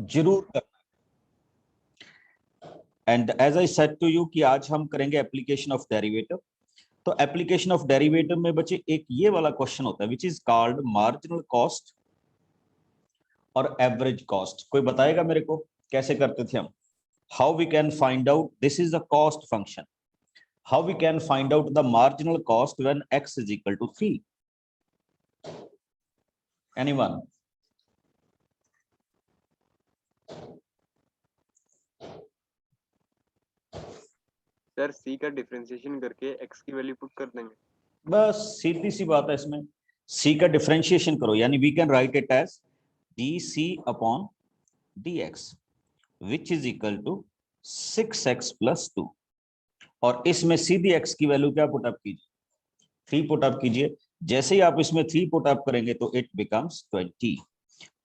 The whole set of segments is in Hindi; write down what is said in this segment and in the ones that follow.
जरूर करना। And as I said to you कि आज हम करेंगे एप्लीकेशन ऑफ डेरिवेटिव। तो एप्लीकेशन ऑफ डेरिवेटिव में बच्चे एक ये वाला क्वेश्चन होता है which is called marginal cost और एवरेज कॉस्ट। कोई बताएगा मेरे को कैसे करते थे हम? How we can find out, this is the cost function, how we can find out the marginal cost when x is equal to 3? Anyone? Sir सी का डिफरेंशिएशन करके एक्स की वैल्यू पुट कर देंगे। बस सीधी सी बात है इसमें, सी का डिफरेंशिएशन करो, यानी we can write it as d c upon d x which is equal to 6x plus 2। और इसमें सीधी x की वैल्यू क्या पुटअप कीजिए? 3 पुटअप कीजिए। जैसे ही आप इसमें 3 पुटअप करेंगे तो इट बिकम्स 20।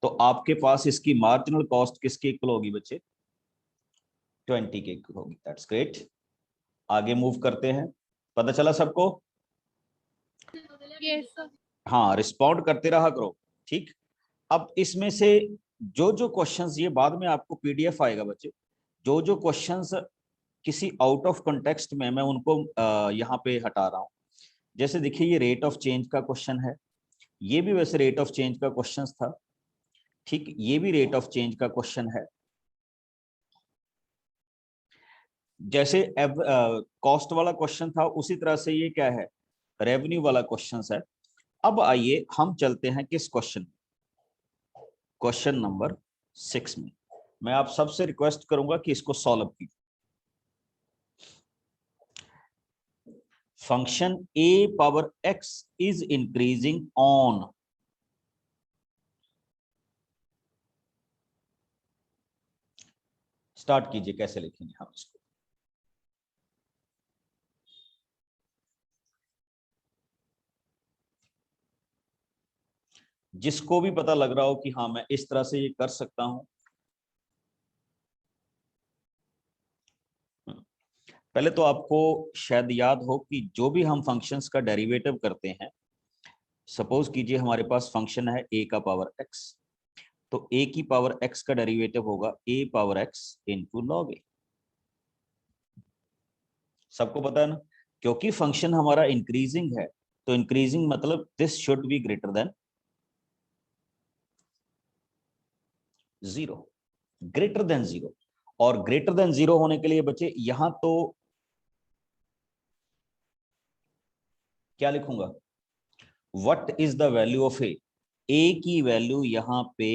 तो आपके पास इसकी मार्जिनल कॉस्ट किसके इक्वल होगी बच्चे? 20 के इक्वल होगी। That's great. आगे मूव करते हैं। पता चला सबको? Yes, sir. हाँ, रिस्पॉन्ड करते रहा करो। ठीक, अब इसमें से जो जो क्वेश्चंस, ये बाद में आपको पीडीएफ आएगा बच्चे, जो जो क्वेश्चंस किसी आउट ऑफ कंटेक्स्ट में, मैं उनको यहाँ पे हटा रहा हूँ। जैसे देखिए ये रेट ऑफ चेंज का क्वेश्चन है, ये भी वैसे रेट ऑफ चेंज का क्वेश्चन था। ठीक, ये भी रेट ऑफ चेंज का क्वेश्चन है। जैसे कॉस्ट वाला क्वेश्चन था उसी तरह से ये क्या है, रेवेन्यू वाला क्वेश्चन है। अब आइए हम चलते हैं किस क्वेश्चन, क्वेश्चन नंबर 6 में। मैं आप सबसे रिक्वेस्ट करूंगा कि इसको सॉल्व कीजिए। Function a power x is increasing on, start कीजिए, कैसे लिखेंगे हम इसको? जिसको भी पता लग रहा हो कि हाँ मैं इस तरह से ये कर सकता हूं। पहले तो आपको शायद याद हो कि जो भी हम फंक्शंस का डेरिवेटिव करते हैं, सपोज कीजिए हमारे पास फंक्शन है a का पावर x, तो a की पावर x का डेरिवेटिव होगा a power x into log a. सबको पता है ना? क्योंकि फंक्शन हमारा इंक्रीजिंग है, तो इंक्रीजिंग मतलब this should be greater than 0, greater than 0। और ग्रेटर देन 0 होने के लिए बच्चे यहां तो क्या लिखूंगा, what is the value of a? A की वैल्यू यहां पे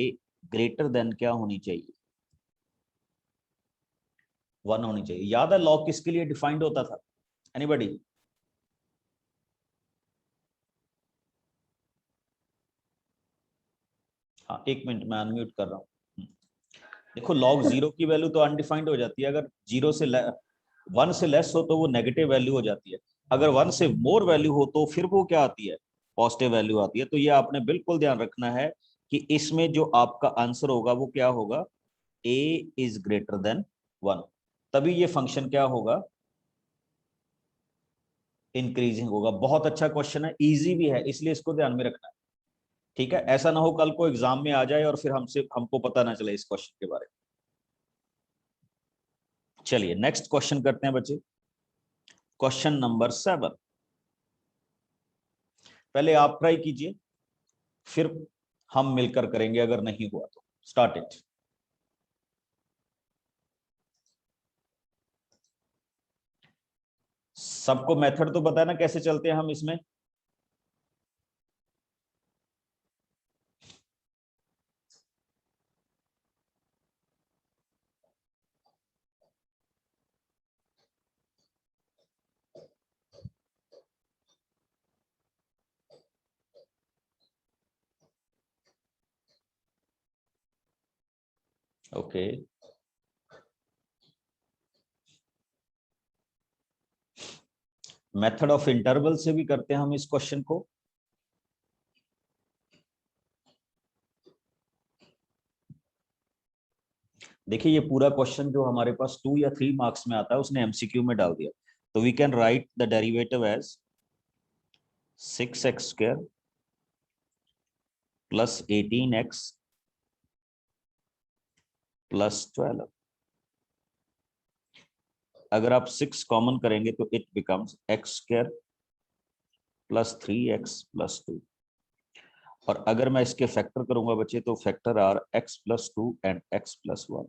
ग्रेटर देन क्या होनी चाहिए? 1 होनी चाहिए। याद है लॉग किसके लिए डिफाइंड होता था? एनीबॉडी? हाँ, एक मिनट मैं अनम्यूट कर रहा हूँ। देखो लॉग 0 की वैल्यू तो अनडिफाइंड हो जाती है, अगर 0 से 1 से लेस हो तो वो नेगेटिव वैल्यू हो जाती है, अगर 1 से मोर वैल्यू हो तो फिर वो क्या आती है, पॉजिटिव वैल्यू आती है। तो ये आपने बिल्कुल ध्यान रखना है कि इसमें जो आपका आंसर होगा वो क्या होगा, a इज ग्रेटर देन 1, तभी ये फंक्शन क्या होगा, इंक्रीजिंग होगा। बहुत अच्छा क्वेश्चन है, इजी भी है, इसलिए इसको ध्यान में रखना है। ठीक है, ऐसा ना हो कल को एग्जाम में आ जाए और फिर हमको पता ना चले इस क्वेश्चन के बारे में। चलिए नेक्स्ट क्वेश्चन करते हैं बच्चे, क्वेश्चन नंबर 7। पहले आप ट्राई कीजिए, फिर हम मिलकर करेंगे, अगर नहीं हुआ तो स्टार्ट इट। सबको मेथड तो पता है ना कैसे चलते हैं हम इसमें? ओके, मेथड ऑफ इंटरवल से भी करते हैं हम इस क्वेश्चन को। देखिए ये पूरा क्वेश्चन जो हमारे पास 2 या 3 मार्क्स में आता है उसने एमसीक्यू में डाल दिया। तो we can write the derivative as 6x square plus 18x plus 12। अगर आप 6 कॉमन करेंगे तो it becomes x square plus 3x plus 2। और अगर मैं इसके फैक्टर करूंगा बच्चे तो factor are x plus 2 and x plus 1।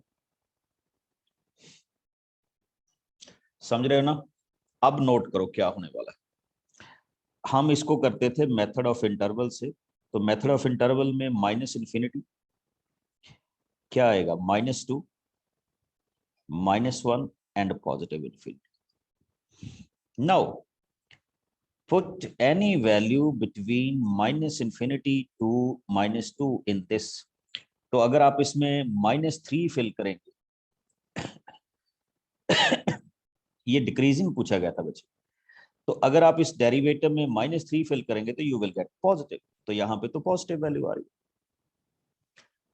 समझ रहे हो ना? अब नोट करो क्या होने वाला है। हम इसको करते थे मेथड ऑफ इंटरवल से, तो मेथड ऑफ इंटरवल में माइनस इन्फिनिटी क्या आएगा, -2, -1 and positive infinity. Now put any value between -infinity to -2 in this। तो अगर आप इसमें -3 फिल करेंगे ये डिक्रीजिंग पूछा गया था बच्चे, तो अगर आप इस डेरिवेटिव में -3 फिल करेंगे तो यू विल गेट पॉजिटिव, तो यहाँ पे तो पॉजिटिव वैल्यू आ रही है।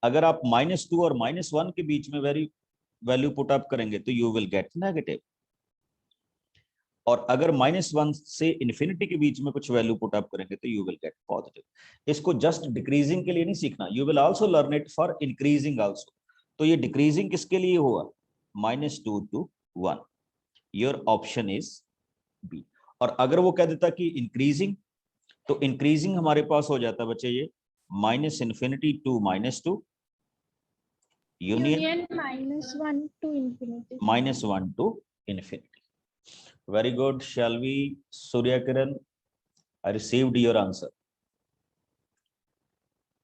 अगर आप -2 और -1 के बीच में वैल्यू पुट अप करेंगे तो यू विल गेट नेगेटिव। और अगर -1 से इन्फिनिटी के बीच में कुछ वैल्यू पुट अप करेंगे तो यू विल गेट पॉजिटिव। इसको जस्ट डिक्रीजिंग के लिए नहीं सीखना, you will also learn it for increasing also. तो ये डिक्रीजिंग किसके लिए हुआ, -2 to 1। Your option is B. और अगर वो कह देता कि इंक्रीजिंग, तो इंक्रीजिंग हमारे पास हो जाता बच्चे ये -infinity to -2 union -1 to infinity. -1 to infinity। Very good. Shall we, Surya Kiran? I received your answer.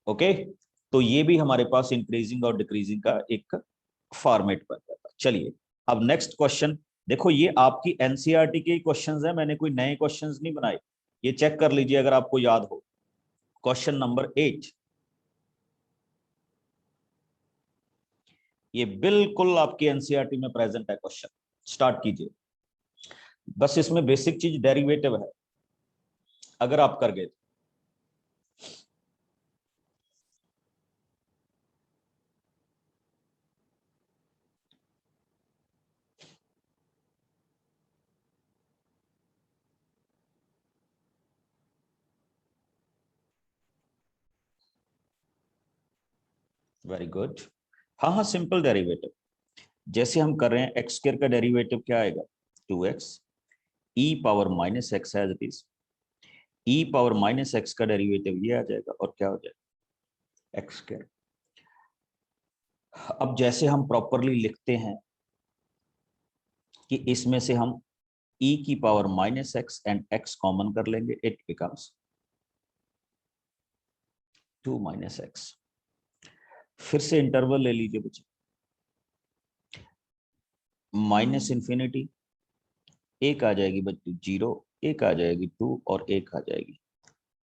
Okay? तो ये भी हमारे पास इंक्रीजिंग और डिक्रीजिंग का एक फॉर्मेट बन जाता। चलिए अब नेक्स्ट क्वेश्चन देखो, ये आपकी एनसीईआरटी के क्वेश्चंस हैं, मैंने कोई नए क्वेश्चंस नहीं बनाए, ये चेक कर लीजिए अगर आपको याद हो। क्वेश्चन नंबर 8, ये बिल्कुल आपकी एनसीईआरटी में प्रेजेंट है क्वेश्चन। स्टार्ट कीजिए। बस इसमें बेसिक चीज डेरिवेटिव है, अगर आप कर गए। Very good. हाँ हाँ, सिंपल डेरिवेटिव जैसे हम कर रहे हैं। एक्स स्क्वायर का डेरिवेटिव क्या आएगा, 2x e power -x as it is. e power -x का डेरिवेटिव ये आ जाएगा और क्या हो जाएगा, एक्स स्क्वायर। अब जैसे हम प्रॉपरली लिखते हैं कि इसमें से हम e की पावर -x एंड x कॉमन कर लेंगे, इट बिकम्स 2 - x। फिर से इंटरवल ले लीजिए बच्चे, -इन्फिनिटी, एक आ जाएगी बच्चे 0, एक आ जाएगी 2 और एक आ जाएगी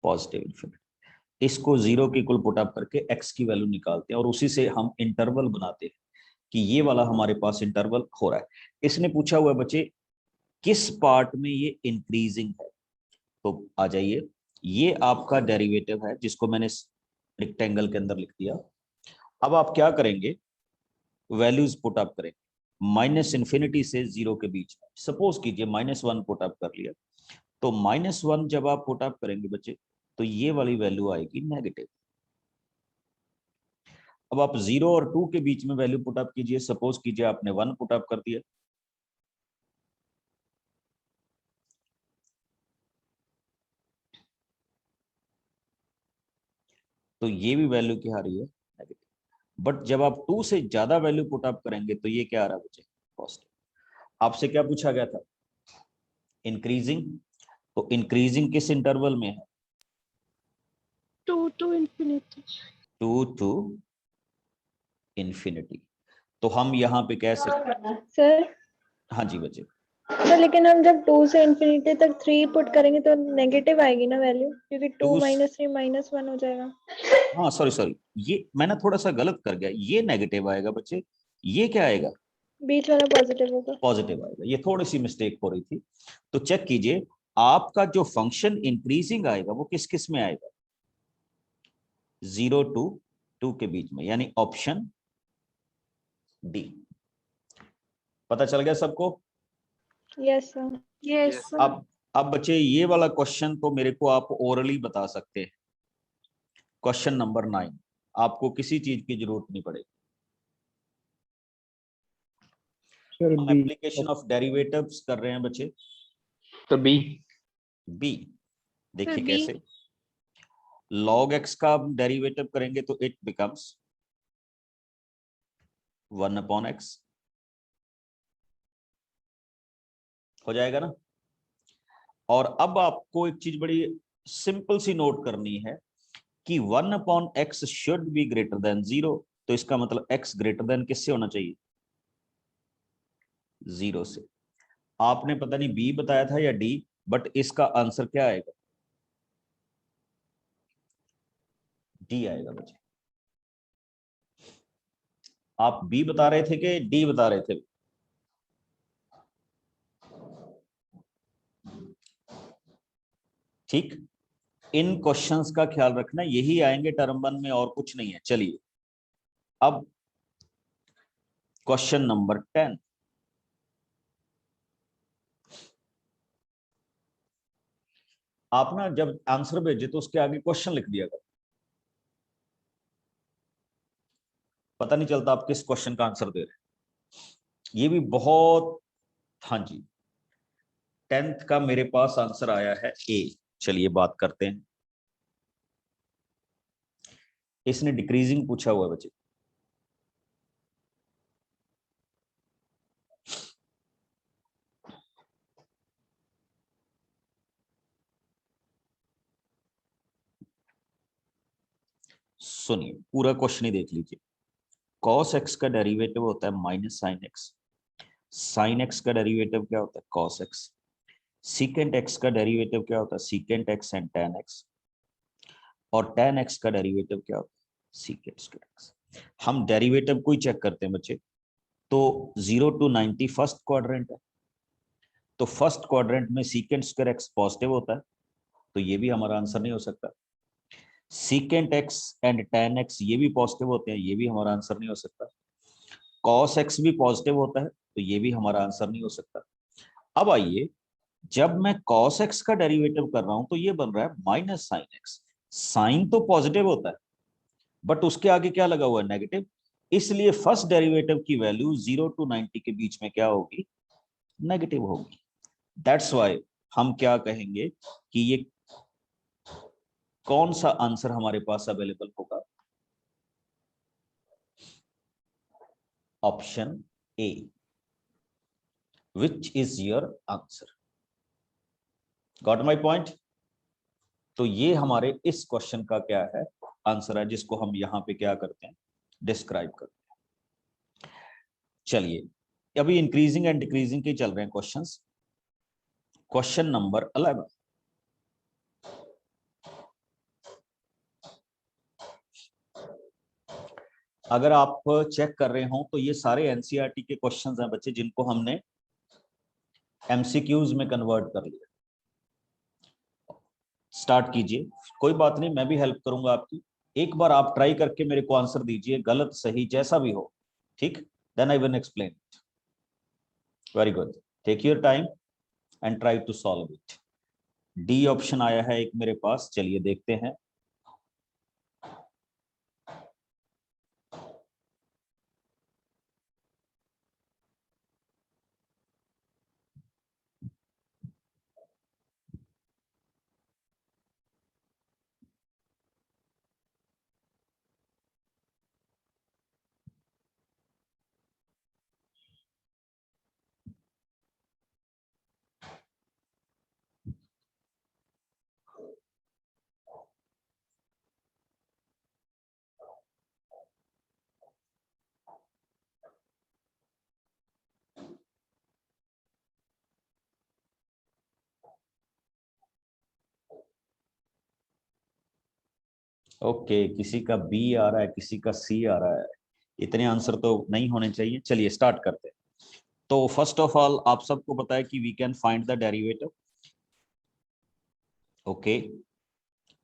पॉजिटिव इन्फिनिटी। इसको 0 की कुल पुटअप करके x की वैल्यू निकालते हैं और उसी से हम इंटरवल बनाते हैं कि ये वाला हमारे पास इंटरवल हो रहा है। इसने पूछा हुआ है बच्चे किस पार्ट में ये इंक्रीजिंग है, तो आ जाइए, ये आपका डेरिवेटिव है जिसको मैंने रेक्टेंगल के अंदर लिख दिया। अब आप क्या करेंगे, वैल्यूज पुट अप करेंगे -इन्फिनिटी से 0 के बीच में। सपोज कीजिए -1 पुट अप कर लिया, तो -1 जब आप पुट अप करेंगे बच्चे तो ये वाली वैल्यू आएगी नेगेटिव। अब आप 0 और 2 के बीच में वैल्यू पुट अप कीजिए। सपोज कीजिए आपने 1 पुट अप कर दिया, तो ये भी वैल्यू क्या आ रही है, नेगेटिव। बट जब आप 2 से ज्यादा वैल्यू पुट अप करेंगे तो ये क्या आ रहा है बच्चे, पॉजिटिव। आपसे क्या पूछा गया था, इंक्रीजिंग, तो इंक्रीजिंग किस इंटरवल में है, 2 to infinity. 2 to infinity. तो हम यहाँ पे कह सकते, सर हाँ जी बच्चे, तो लेकिन हम जब 2 से infinity तक 3 पुट करेंगे तो नेगेटिव आएगी ना वैल्यू, क्योंकि 2 2 - 3 -1 हो जाएगा। हाँ सॉरी सॉरी, ये मैंने थोड़ा सा गलत कर गया, ये नेगेटिव आएगा बच्चे, ये क्या आएगा, बीच वाला पॉजिटिव होगा। पॉजिटिव आएगा। ये थोड़ी सी मिस्टेक हो रही थी। तो चेक कीजिए आपका जो फंक्शन इंक्रीजिंग आएगा वो किस किस में आएगा, 0 to 2 के बीच में, यानी ऑप्शन डी। पता चल गया सबको? Yes sir. Yes, yes sir. अब बच्चे ये वाला क्वेश्चन तो मेरे को आप ओरली बता सकते हैं। क्वेश्चन नंबर 9, आपको किसी चीज की जरूरत नहीं पड़ेगी। सर हम बी। एप्लीकेशन ऑफ डेरिवेटिव्स कर रहे हैं बच्चे। तो बी। बी, देखिए B। कैसे, log x का डेरिवेटिव करेंगे तो इट बिकम्स 1/x हो जाएगा ना। और अब आपको एक चीज बड़ी सिंपल सी नोट करनी है कि 1/x should be greater than 0। तो इसका मतलब x ग्रेटर देन किससे होना चाहिए? 0 से। आपने पता नहीं b बताया था या d, बट इसका आंसर क्या आएगा? d आएगा बच्चे। आप b बता रहे थे कि d बता रहे थे? ठीक, इन क्वेश्चंस का ख्याल रखना, यही आएंगे टर्म 1 में और कुछ नहीं है। चलिए अब क्वेश्चन नंबर 10। आप ना जब आंसर भेजे तो उसके आगे क्वेश्चन लिख दिया करो, पता नहीं चलता आप किस क्वेश्चन का आंसर दे रहे हैं। ये भी बहुत, हाँ जी, 10th का मेरे पास आंसर आया है ए। चलिए बात करते हैं। इसने डिक्रीजिंग पूछा हुआ है बच्चे। सुनिए पूरा क्वेश्चन ही देख लीजिए। cos x का डेरिवेटिव होता है minus sine x. Sign x का डेरिवेटिव क्या होता है? cos x। सीकेंट x का डेरिवेटिव क्या होता है? Secant x and tan x। और tan x का डेरिवेटिव क्या होता है? Secant square x। हम डेरिवेटिव को ही चेक करते हैं बच्चे। तो 0 to 90 फर्स्ट क्वाड्रेंट है, तो फर्स्ट क्वाड्रेंट में सीकेंट स्क्वायर x पॉजिटिव होता है, तो ये भी हमारा आंसर नहीं हो सकता। Secant x and tan x ये भी पॉजिटिव होते हैं, ये भी हमारा आंसर नहीं हो सकता। cos x भी पॉजिटिव होता है, तो ये भी हमारा आंसर नहीं हो सकता। अब आइए, जब मैं cos x का डेरिवेटिव कर रहा हूं तो ये बन रहा है माइनस साइन एक्स। साइन तो पॉजिटिव होता है, बट उसके आगे क्या लगा हुआ है? नेगेटिव। इसलिए फर्स्ट डेरिवेटिव की वैल्यू 0 to 90 के बीच में क्या होगी? नेगेटिव होगी। दैट्स वाई हम क्या कहेंगे कि ये कौन सा आंसर हमारे पास अवेलेबल होगा? Option A, which is your answer. Got my point? तो ये हमारे इस क्वेश्चन का क्या है? आंसर है, जिसको हम यहां पे क्या करते हैं? डिस्क्राइब करते हैं। चलिए अभी इंक्रीजिंग एंड डिक्रीजिंग के चल रहे हैं क्वेश्चंस। Question number 11। अगर आप चेक कर रहे हो तो ये सारे एनसीईआरटी के क्वेश्चंस हैं बच्चे, जिनको हमने एमसीक्यूज में कन्वर्ट कर लिया। स्टार्ट कीजिए, कोई बात नहीं, मैं भी हेल्प करूंगा आपकी। एक बार आप ट्राई करके मेरे को आंसर दीजिए, गलत सही जैसा भी हो, ठीक? Then I will explain it. Very good, take your time and try to solve it. D option आया है एक मेरे पास, चलिए देखते हैं। ओके, किसी का बी आ रहा है, किसी का सी आ रहा है। इतने आंसर तो नहीं होने चाहिए। चलिए स्टार्ट करते हैं। तो फर्स्ट ऑफ ऑल आप सबको पता है कि we can find the derivative. Okay,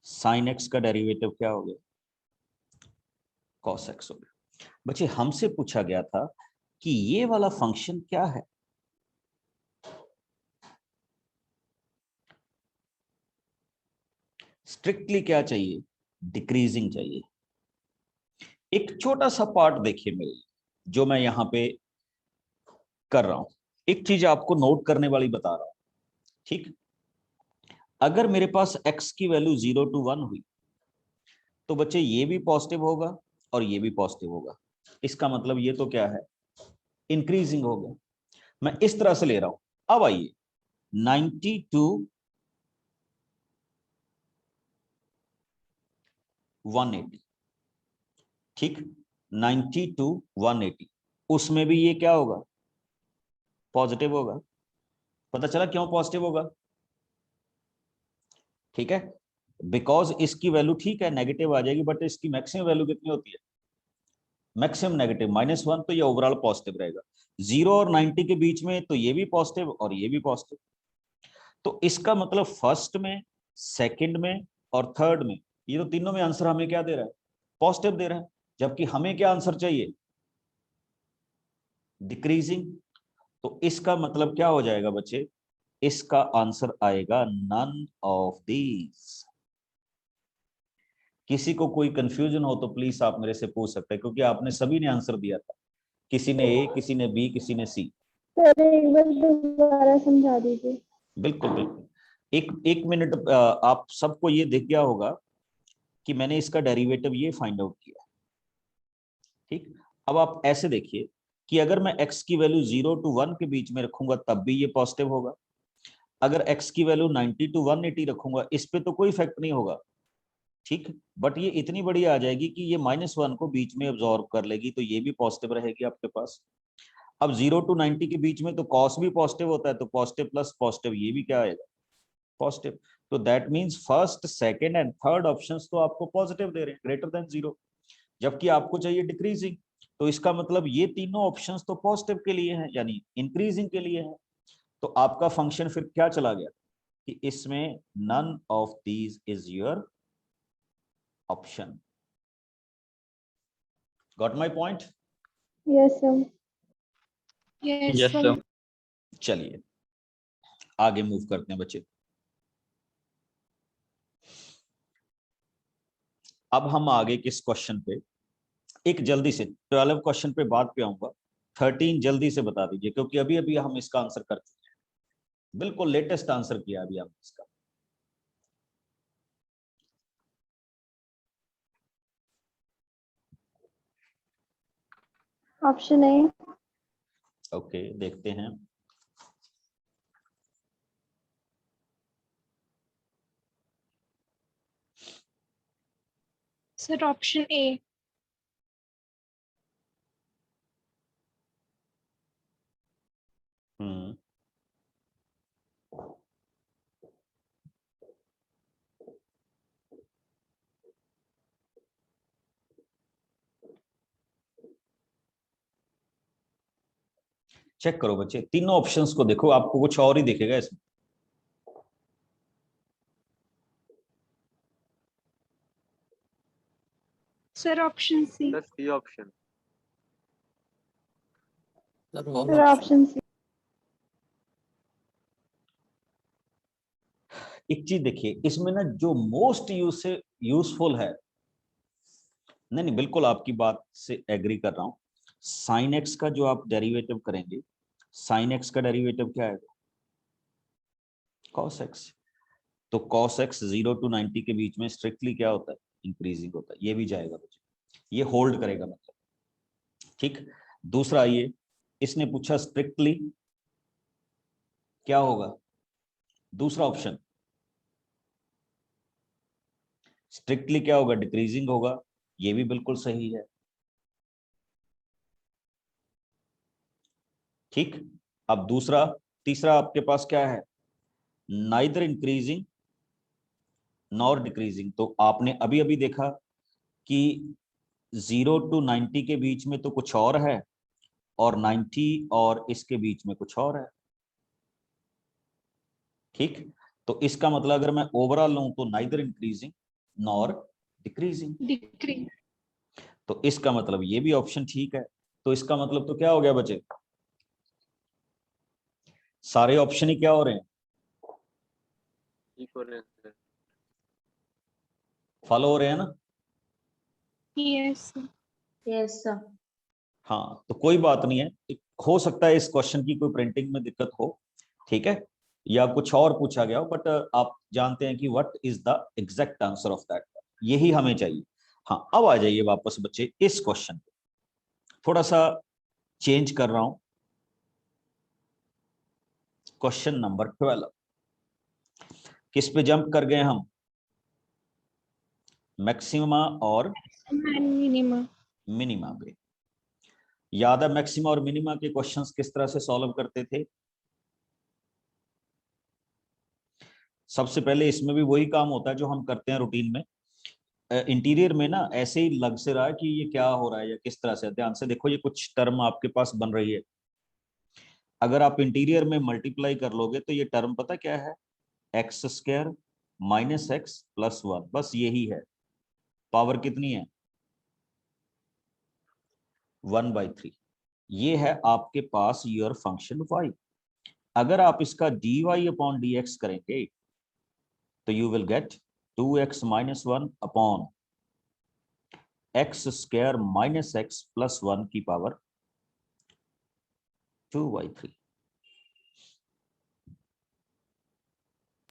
sine x का डेरिवेटिव क्या हो गया? कॉस एक्स हो गया। बच्चे हमसे पूछा गया था कि ये वाला फंक्शन क्या है? स्ट्रिक्टली क्या चाहिए? डिक्रीजिंग चाहिए। एक छोटा सा पार्ट देखिए मेरे, जो मैं यहां पे कर रहा हूं, एक चीज आपको नोट करने वाली बता रहा हूं, ठीक। अगर मेरे पास x की वैल्यू 0 to 1 हुई तो बच्चे ये भी पॉजिटिव होगा और ये भी पॉजिटिव होगा। इसका मतलब ये तो क्या है, इंक्रीजिंग हो गया। मैं इस तरह से ले रहा हूं। अब आइए 90 to 180, ठीक, 90 to 180, उसमें भी ये क्या होगा, पॉजिटिव होगा। पता चला क्यों पॉजिटिव होगा, ठीक है, बिकॉज इसकी वैल्यू ठीक है नेगेटिव आ जाएगी, बट इसकी मैक्सिमम वैल्यू कितनी होती है, मैक्सिमम नेगेटिव -1, तो ये ओवरऑल पॉजिटिव रहेगा। 0 और 90 के बीच में तो ये भी पॉजिटिव और ये भी पॉजिटिव। तो इसका मतलब फर्स्ट में, सेकंड में और थर्ड में, ये तो तीनों में आंसर हमें क्या दे रहा है, पॉजिटिव दे रहा है, जबकि हमें क्या आंसर चाहिए, डिक्रीजिंग। तो इसका मतलब क्या हो जाएगा बच्चे, इसका आंसर आएगा नन ऑफ दीज। किसी को कोई कंफ्यूजन हो तो प्लीज आप मेरे से पूछ सकते हैं, क्योंकि आपने सभी ने आंसर दिया था, किसी ने ए, किसी ने बी, किसी ने सी। सर एक बार दोबारा समझा दीजिए। बिल्कुल बिल्कुल, एक मिनट। आप सबको ये दिख गया होगा कि मैंने इसका डेरिवेटिव ये फाइंड आउट किया, ठीक। अब आप ऐसे देखिए कि अगर मैं x की वैल्यू 0 to 1 के बीच में रखूंगा तब भी ये पॉजिटिव होगा, अगर x की वैल्यू 90 to 180 रखूंगा इस पे तो कोई इफेक्ट नहीं होगा, ठीक। बट ये इतनी बड़ी आ जाएगी कि ये -1 को बीच में अब्सॉर्ब कर लेगी, तो ये भी पॉजिटिव रहेगी आपके पास। अब 0 to 90 के बीच में तो कॉस भी पॉजिटिव होता है, तो पॉजिटिव प्लस पॉजिटिव ये भी क्या आएगा, पॉजिटिव। तो that means first, second and third options तो आपको पॉजिटिव दे रहे हैं, ग्रेटर देन 0, जबकि आपको चाहिए डिक्रीजिंग। तो इसका मतलब ये तीनों ऑप्शंस तो पॉजिटिव के लिए हैं, यानी इंक्रीजिंग के लिए हैं। तो आपका फंक्शन फिर क्या चला गया कि इसमें none of these is your option. Got my point? Yes sir. Yes, sir. चलिए आगे मूव करते हैं बच्चे। अब हम आगे किस क्वेश्चन पे, एक जल्दी से 12 क्वेश्चन पे बाद पे आऊंगा, 13 जल्दी से बता दीजिए, क्योंकि अभी अभी हम इसका आंसर कर चुके हैं, बिल्कुल लेटेस्ट आंसर किया अभी हमने इसका। Option A. ओके देखते हैं। Sir, option A. हम्म, चेक करो बच्चे, तीनों ऑप्शंस को देखो, आपको कुछ और ही दिखेगा इसमें। Sir, option C. Sir C option. Sir option C. एक चीज देखिए इसमें ना, जो मोस्ट यूजफुल है, नहीं नहीं बिल्कुल आपकी बात से एग्री कर रहा हूं। साइन एक्स का जो आप डेरिवेटिव करेंगे, साइन एक्स का डेरिवेटिव क्या है, कॉस एक्स। तो कॉस एक्स 0 to 90 के बीच में स्ट्रिक्टली क्या होता है, इंक्रीजिंग होता है, ये भी जाएगा बच्चे, ये होल्ड करेगा मतलब, ठीक। दूसरा आइए, इसने पूछा स्ट्रिक्टली क्या होगा, दूसरा ऑप्शन स्ट्रिक्टली क्या होगा, डिक्रीजिंग होगा, ये भी बिल्कुल सही है, ठीक। अब दूसरा, तीसरा आपके पास क्या है, नाइदर इंक्रीजिंग नॉर डिक्रीजिंग। तो आपने अभी अभी देखा कि 0 to 90 के बीच में तो कुछ और है, और 90 और इसके बीच में कुछ और है, ठीक। तो इसका मतलब अगर मैं ओवरऑल लूं तो neither increasing nor decreasing. Decrease. तो इसका मतलब ये भी ऑप्शन ठीक है। तो इसका मतलब तो क्या हो गया बच्चे, सारे ऑप्शन ही क्या हो रहे हैं, इक्वल सर। फॉलो हो रहे हैं ना। Yes, sir. Yes, sir. हाँ तो कोई बात नहीं है, हो सकता है इस क्वेश्चन की कोई प्रिंटिंग में दिक्कत हो, ठीक है, या कुछ और पूछा गया हो, बट आप जानते हैं कि what is the exact answer of that, यही हमें चाहिए। हाँ, अब आ जाइए वापस बच्चे इस क्वेश्चन पे, थोड़ा सा चेंज कर रहा हूं। क्वेश्चन नंबर 12 किस पे जंप कर गए हम? मैक्सिमा और मिनिमा। मिनिमा पे। याद है मैक्सिमा और मिनिमा के क्वेश्चंस किस तरह से सॉल्व करते थे? सबसे पहले इसमें भी वही काम होता है जो हम करते हैं रूटीन में। इंटीरियर में ना ऐसे ही लग से रहा है कि ये क्या हो रहा है या किस तरह से, ध्यान से देखो, ये कुछ टर्म आपके पास बन रही है। अगर आप इंटीरियर में मल्टीप्लाई कर लोगे तो ये टर्म पता क्या है? X square minus x plus 1, बस यही है। पावर कितनी है? 1/3। ये है आपके पास योर फंक्शन y। अगर आप इसका dy अपॉन dx करेंगे तो you will gate 2x minus 1 upon x square minus x plus 1 की पावर 2/3।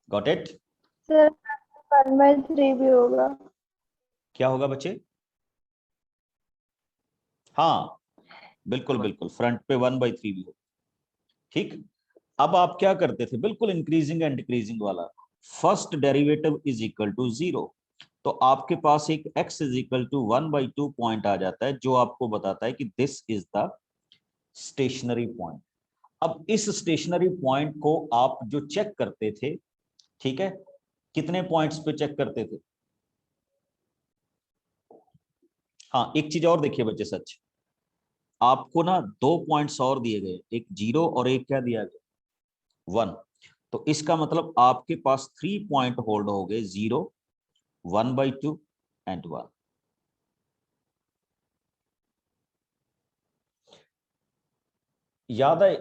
Got it? सर 1/3 भी होगा। क्या होगा बच्चे? हाँ बिल्कुल बिल्कुल, फ्रंट पे 1/3 भी हो। ठीक, अब आप क्या करते थे? बिल्कुल इंक्रीजिंग एंड डिक्रीजिंग वाला, first derivative is equal to 0, तो आपके पास एक x is equal to 1/2 point आ जाता है, जो आपको बताता है कि this is the stationary point. अब इस स्टेशनरी पॉइंट को आप जो चेक करते थे, ठीक है, कितने पॉइंट्स पे चेक करते थे? हाँ, एक चीज और देखिए बच्चे, सच आपको ना 2 पॉइंट्स और दिए गए, एक 0 और एक क्या दिया गया? 1। तो इसका मतलब आपके पास 3 पॉइंट होल्ड हो गए, 0, 1/2 एंड 1। याद है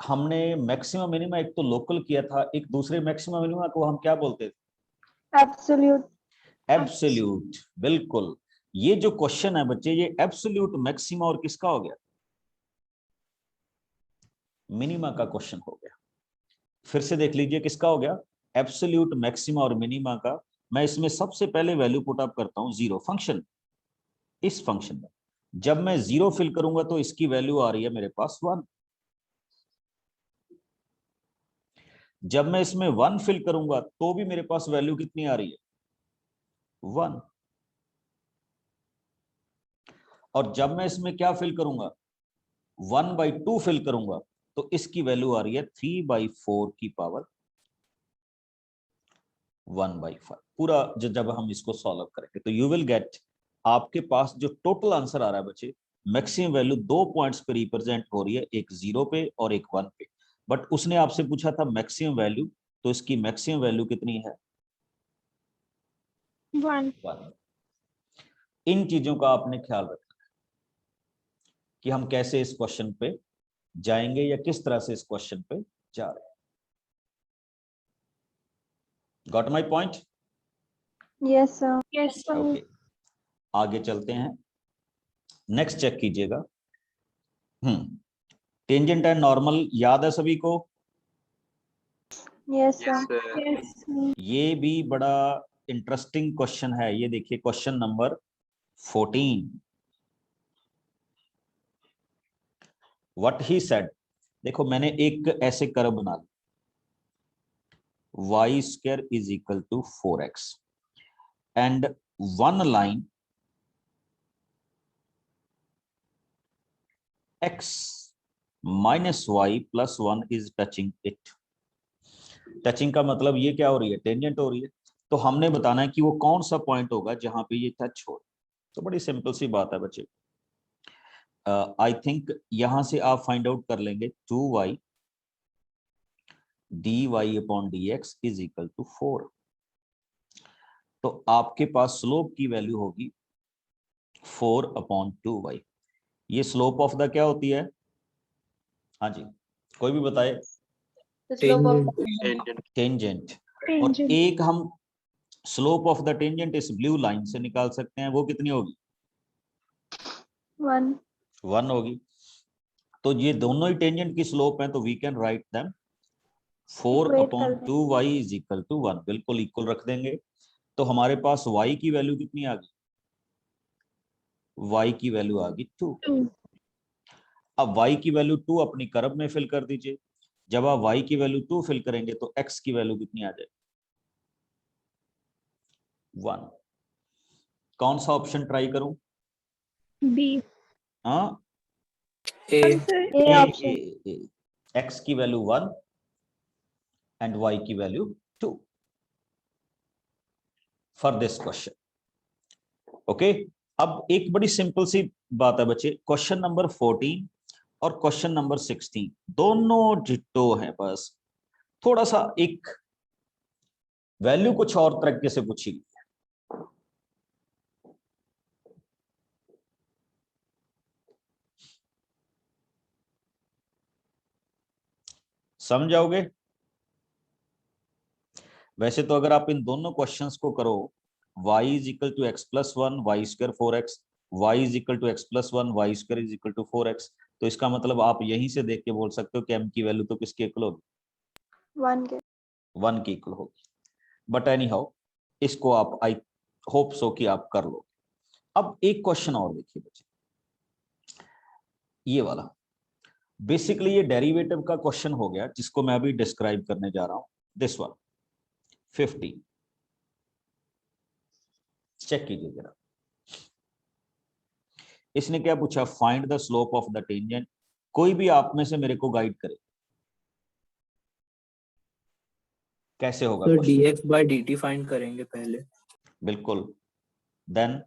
हमने मैक्सिमम मिनिमा एक तो लोकल किया था, एक दूसरे मैक्सिमम मिनिमा को हम क्या बोलते थे? एब्सोल्यूट। एब्सोल्यूट। बिल्कुल, ये जो क्वेश्चन है बच्चे, ये एब्सोल्यूट मैक्सिमा और किसका हो गया? मिनिमा का क्वेश्चन हो गया। फिर से देख लीजिए किसका हो गया? एब्सोल्यूट मैक्सिमा और मिनिमा का। मैं इसमें सबसे पहले वैल्यू पुट अप करता हूं 0 फंक्शन, इस फंक्शन में जब मैं 0 फिल करूंगा तो इसकी वैल्यू आ रही है मेरे पास 1। जब मैं इसमें 1 फिल करूंगा तो भी मेरे पास वैल्यू कितनी आ रही है? 1। और जब मैं इसमें क्या फिल करूंगा? 1/2 फिल करूंगा तो इसकी वैल्यू आ रही है 3/4 की पावर 1/5। पूरा जब हम इसको सॉल्व करेंगे तो यू विल गेट, आपके पास जो टोटल आंसर आ रहा है बच्चे, मैक्सिमम वैल्यू 2 पॉइंट्स पे रिप्रेजेंट हो रही है, एक 0 पे और एक 1 पे। बट उसने आपसे पूछा था मैक्सिमम वैल्यू, तो इसकी मैक्सिमम वैल्यू कितनी है? 1। 1। इन चीजों का आपने ख्याल रखना है कि हम कैसे इस क्वेश्चन पे जाएंगे या किस तरह से इस क्वेश्चन पे जा रहे हैं। Got my point? Yes sir. Yes, sir. Okay, आगे चलते हैं, नेक्स्ट चेक कीजिएगा। टेंजेंट एंड नॉर्मल याद है सभी को? Yes yes sir. Sir. Yes, sir. ये भी बड़ा इंटरेस्टिंग क्वेश्चन है, ये देखिए question number 14। What he said, देखो मैंने एक ऐसे कर्व बना लिया, y square is equal to 4x and one line x minus y plus 1 is touching it. Touching का मतलब ये क्या हो रही है? टेंजेंट हो रही है। तो हमने बताना है कि वो कौन सा पॉइंट होगा जहां पे ये टच हो। तो बड़ी सिंपल सी बात है बच्चे, आई थिंक यहां से आप फाइंड आउट कर लेंगे 2y dy upon dx is equal to 4। तो आपके पास स्लोप की वैल्यू होगी 4/2y। ये स्लोप ऑफ द क्या होती है? हाँ जी, कोई भी बताए। टेंजेंट। टेंजेंट। और Tangent. एक हम स्लोप ऑफ द टेंजेंट इस ब्लू लाइन से निकाल सकते हैं, वो कितनी होगी? 1। 1 होगी। तो ये दोनों ही टेंजेंट की स्लोप है, तो we can write them 4 Equate upon कर दें। 2y इज इक्वल टू 1, बिल्कुल इक्वल रख देंगे। तो हमारे पास y की वैल्यू कितनी आ गई, y की वैल्यू आ गई 2। 2। अब y की वैल्यू 2 अपनी कर्व में फिल कर दीजिए। जब आप y की वैल्यू 2 फिल करेंगे तो x की वैल्यू कितनी आ जाएगी, 1। कौन सा ऑप्शन ट्राई करूं? B. हाँ, A. Sir, A option. x की वैल्यू 1 एंड y की value 2 for this question. Okay, अब एक बड़ी सिंपल सी बात है बच्चे, क्वेश्चन नंबर 14 और क्वेश्चन नंबर 16 दोनों डिट्टो हैं, बस थोड़ा सा एक वैल्यू कुछ और तरीके से पूछी गई है। समझ जाओगे? वैसे तो अगर आप इन दोनों क्वेश्चंस को करो, y is equal to x plus 1 y square 4x, y is equal to x plus 1 y square is equal to 4x, तो इसका मतलब आप यहीं से देख के बोल सकते हो कि m की वैल्यू तो किसके इक्वल होगी, 1 के। 1 की इक्वल होगी। बट एनी हाउ, इसको आप आई होप सो कि आप कर लो। अब एक क्वेश्चन और देखिए बच्चे, ये वाला बेसिकली ये डेरिवेटिव का क्वेश्चन हो गया, जिसको मैं अभी डिस्क्राइब करने जा रहा हूं। दिस वन 50, चेक कीजिए जरा। इसने क्या पूछा, find the slope of the tangent. कोई भी आप में से मेरे को गाइड करे, कैसे होगा तो question? dx by dt find करेंगे पहले, बिल्कुल, then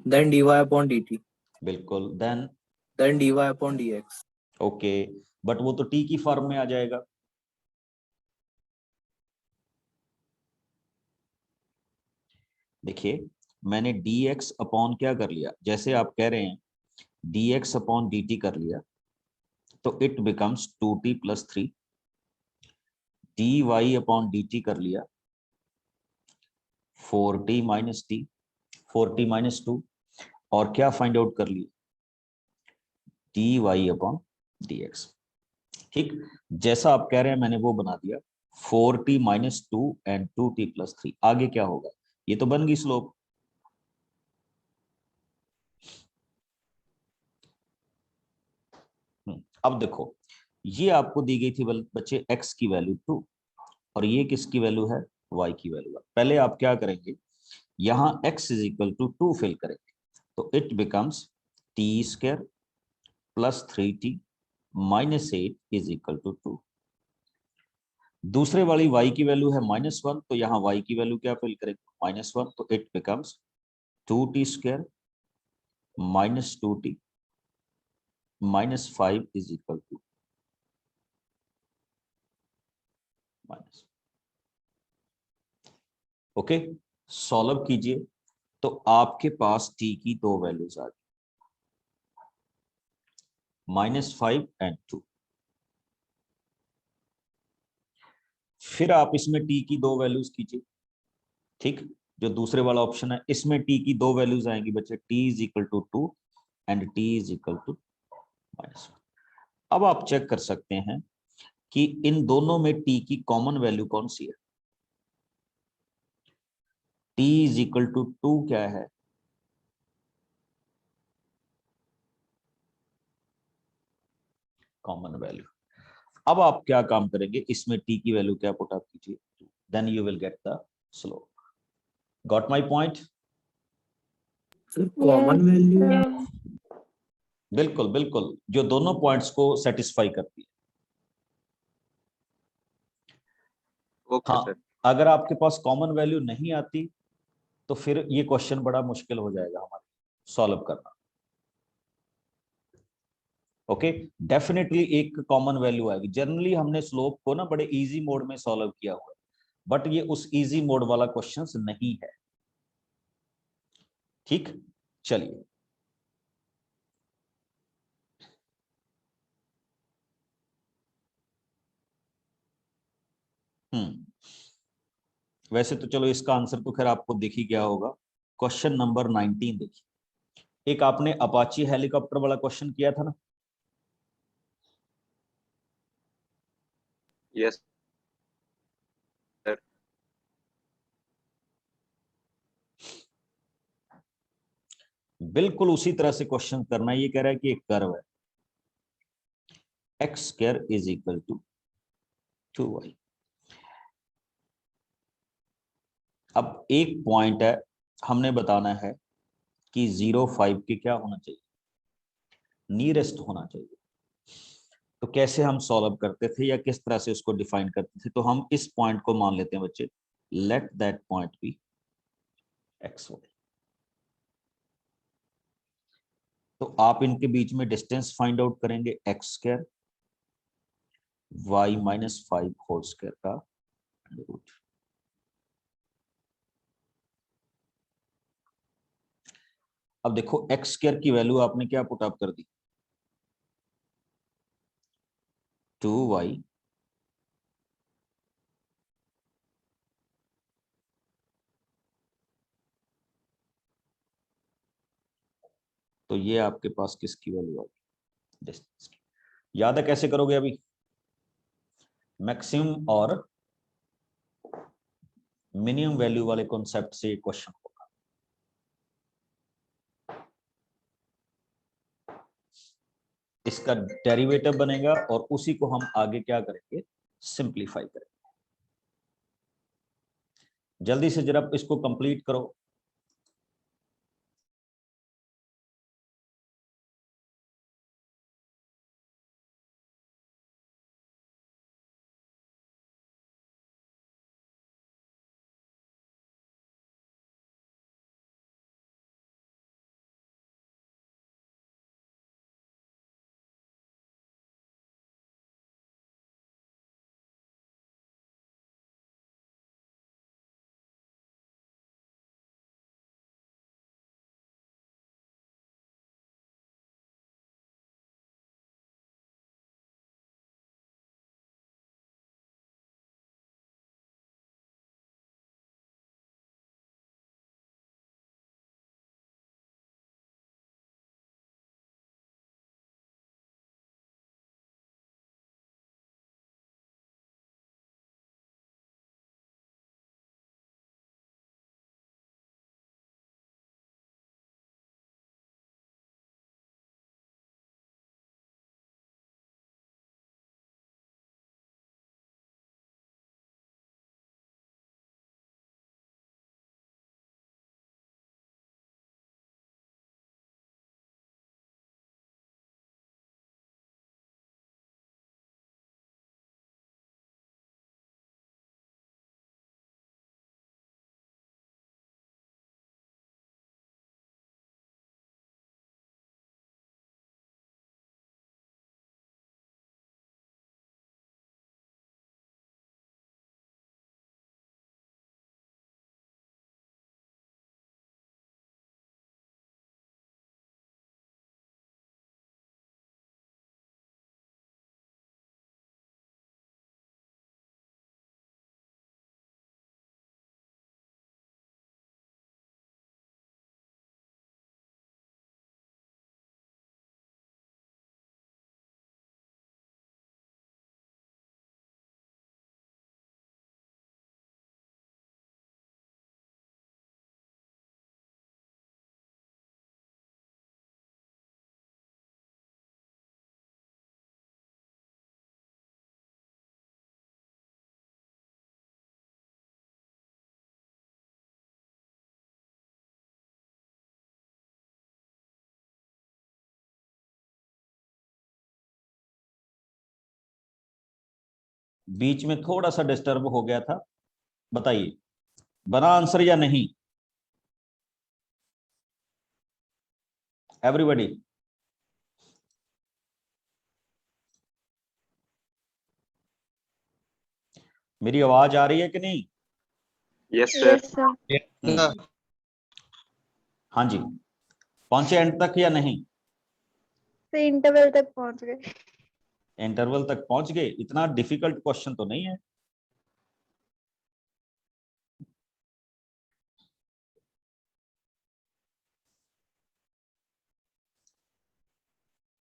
then dy upon dt, बिल्कुल, then then dy upon dx. Okay, but वो तो टी की फॉर्म में आ जाएगा। देखिए, मैंने dx अपॉन क्या कर लिया, जैसे आप कह रहे हैं dx अपॉन dt कर लिया, तो it becomes 2t plus 3। dy upon dt कर लिया 4t minus T, 4t minus 2, और क्या फाइंड आउट कर लिया, dy अपॉन dx। ठीक, जैसा आप कह रहे हैं मैंने वो बना दिया, 4t minus 2 and 2t plus 3। आगे क्या होगा, ये तो बन गई स्लोप। अब देखो, ये आपको दी गई थी बच्चे x की वैल्यू 2, और ये किसकी वैल्यू है, y की वैल्यू है। पहले आप क्या करेंगे, यहां x is equal to 2 fill करेंगे, तो it becomes t square plus 3t minus 8 is equal to 2। दूसरे वाली y की वैल्यू है -1, तो यहाँ y की वैल्यू क्या फिल करेंगे, -1, तो it becomes 2t square minus 2t minus 5 is equal to minus. Okay, solve कीजिए, तो आपके पास t की दो वैल्यूज आ गई, -5 एंड 2। फिर आप इसमें t की दो वैल्यूज कीजिए। ठीक, जो दूसरे वाला ऑप्शन है इसमें t की दो वैल्यूज आएंगी बच्चे, t is equal to 2 and t is equal to -1। अब आप चेक कर सकते हैं कि इन दोनों में t की कॉमन वैल्यू कौन सी है। t इज इक्वल टू 2 क्या है, कॉमन वैल्यू। अब आप क्या काम करेंगे, इसमें t की वैल्यू क्या पुट अप कीजिए, then you will get the slope. Got my point? Sir common value, बिल्कुल बिल्कुल, जो दोनों पॉइंट्स को सेटिस्फाई करती है। ओके हाँ, सर। अगर आपके पास कॉमन वैल्यू नहीं आती तो फिर ये क्वेश्चन बड़ा मुश्किल हो जाएगा हमारे सॉल्व करना। ओके, डेफिनेटली एक कॉमन वैल्यू आएगी। जनरली हमने स्लोप को ना बड़े इजी मोड में सॉल्व किया हुआ है, बट ये उस इजी मोड वाला क्वेश्चंस नहीं है। ठीक, चलिए वैसे तो चलो इसका आंसर तो खैर आपको दिख ही गया होगा। क्वेश्चन नंबर 19 देखिए, एक आपने अपाची हेलीकॉप्टर वाला क्वेश्चन किया था ना, यस बिल्कुल उसी तरह से क्वेश्चन करना है। ये कह रहा है कि एक कर्व है, x square is equal to 2y। अब एक पॉइंट है, हमने बताना है कि 0,5 के क्या होना चाहिए, नियरेस्ट होना चाहिए। तो कैसे हम सॉल्व करते थे या किस तरह से उसको डिफाइन करते थे? तो हम इस पॉइंट को मान लेते हैं बच्चे, let that point be x y. तो आप इनके बीच में डिस्टेंस फाइंड आउट करेंगे, x square y minus 5 whole square का रूट। अब देखो एक्स स्क्वायर की वैल्यू आपने क्या पुट अप कर दी, 2y तो ये आपके पास किसकी वैल्यू आएगी, डिस्टेंस की। याद है कैसे करोगे? अभी मैक्सिमम और मिनिमम वैल्यू वाले कॉन्सेप्ट से क्वेश्चन होगा। इसका डेरिवेटिव बनेगा और उसी को हम आगे क्या करेंगे, सिंप्लीफाई करेंगे। जल्दी से जरा इसको कंप्लीट करो। बीच में थोड़ा सा डिस्टर्ब हो गया था, बताइए बना आंसर या नहीं? एवरीबॉडी मेरी आवाज आ रही है कि नहीं? Yes sir yes sir. हाँ जी, पहुंचे एंड तक या नहीं? तो इंटरवल तक पहुंच गए। इंटरवल तक पहुंच गए। इतना डिफिकल्ट क्वेश्चन तो नहीं है।